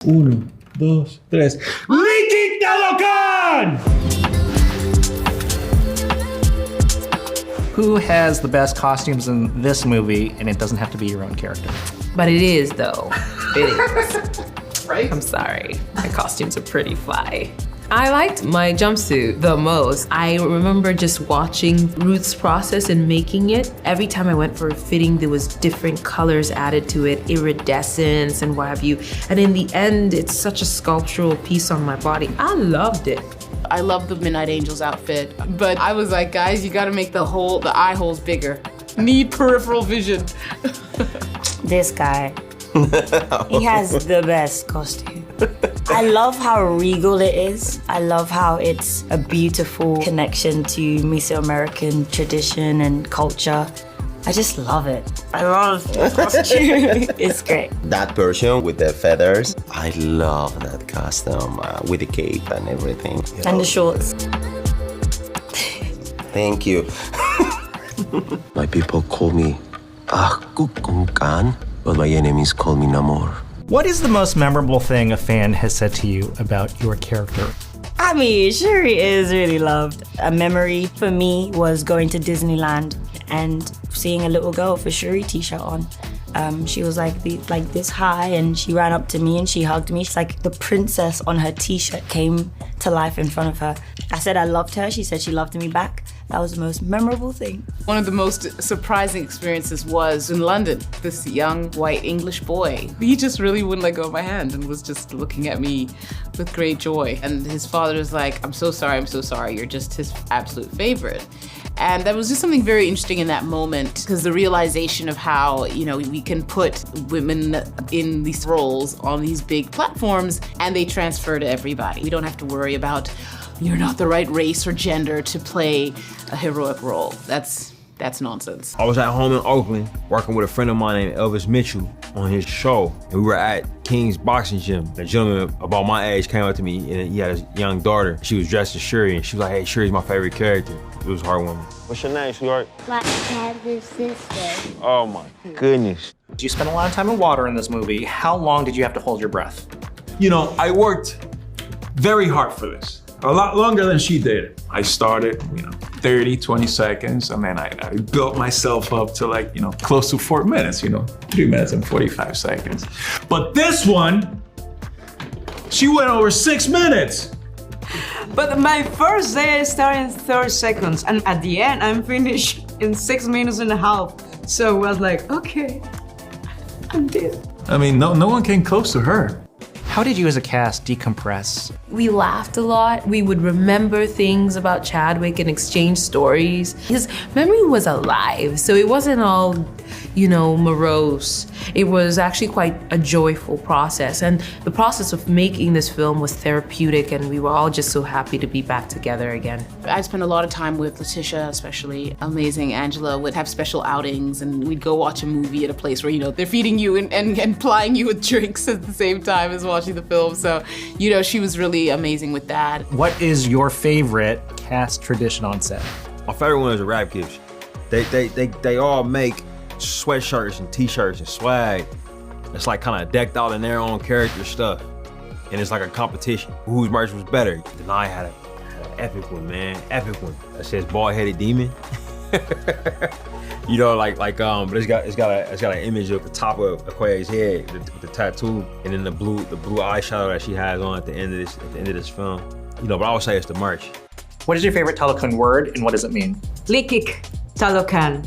Uno, dos, tres. ¡Leaky Telecon! Who has the best costumes in this movie, and it doesn't have to be your own character? But it is, though. It is. Right? I'm sorry. My costumes are pretty fly. I liked my jumpsuit the most. I remember just watching Ruth's process in making it. Every time I went for a fitting, there was different colors added to it, iridescence and what have you. And in the end, it's such a sculptural piece on my body. I loved it. I love the Midnight Angels outfit, but I was like, guys, you gotta make the eye holes bigger. Need peripheral vision. This guy, he has the best costume. I love how regal it is. I love how it's a beautiful connection to Mesoamerican tradition and culture. I just love it. I love the costume. It's great. That version with the feathers, I love that costume with the cape and everything. And the shorts. Thank you. My people call me Kukungkan, but my enemies call me Namor. What is the most memorable thing a fan has said to you about your character? I mean, Shuri is really loved. A memory for me was going to Disneyland and seeing a little girl with a Shuri t-shirt on. She was like this high, and she ran up to me and she hugged me. She's like the princess on her t-shirt came to life in front of her. I said I loved her. She said she loved me back. That was the most memorable thing. One of the most surprising experiences was in London. This young white English boy, he just really wouldn't let go of my hand and was just looking at me with great joy. And his father was like, I'm so sorry, you're just his absolute favorite. And that was just something very interesting in that moment, because the realization of how, we can put women in these roles on these big platforms and they transfer to everybody. We don't have to worry about, you're not the right race or gender to play a heroic role. That's nonsense. I was at home in Oakland working with a friend of mine named Elvis Mitchell on his show, and we were at King's Boxing Gym. A gentleman about my age came up to me, and he had a young daughter. She was dressed as Shuri, and she was like, "Hey, Shuri's my favorite character." It was heartwarming. What's your name, sweetheart? Black Panther's sister. Oh my goodness. You spent a lot of time in water in this movie. How long did you have to hold your breath? I worked very hard for this. A lot longer than she did. I started, 30, 20 seconds, and then I built myself up to close to 4 minutes, 3 minutes and 45 seconds. But this one, she went over 6 minutes. But my first day I started in 30 seconds, and at the end I'm finished in 6 minutes and a half. So I was like, okay, I'm dead. No one came close to her. How did you as a cast decompress? We laughed a lot. We would remember things about Chadwick and exchange stories. His memory was alive, so it wasn't all, morose. It was actually quite a joyful process. And the process of making this film was therapeutic, and we were all just so happy to be back together again. I spent a lot of time with Letitia, especially. Amazing Angela would have special outings, and we'd go watch a movie at a place where, they're feeding you and plying you with drinks at the same time as watching the film. So, she was really amazing with that. What is your favorite cast tradition on set? My favorite one is the rap gifts. They all make sweatshirts and t-shirts and swag. It's like kind of decked out in their own character stuff. And it's like a competition. Whose merch was better? Then I had an epic one, man. Epic one. That says bald-headed demon. But it's got an image of the top of Okoye's head with the tattoo, and then the blue eyeshadow that she has on at the end of this film. But I would say it's the merch. What is your favorite Telecon word, and what does it mean? Likik Talokan.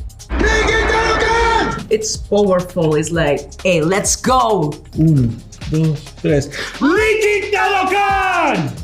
It's powerful. It's like, hey, let's go. Uno, dos, tres. ¡Leaky Telecon!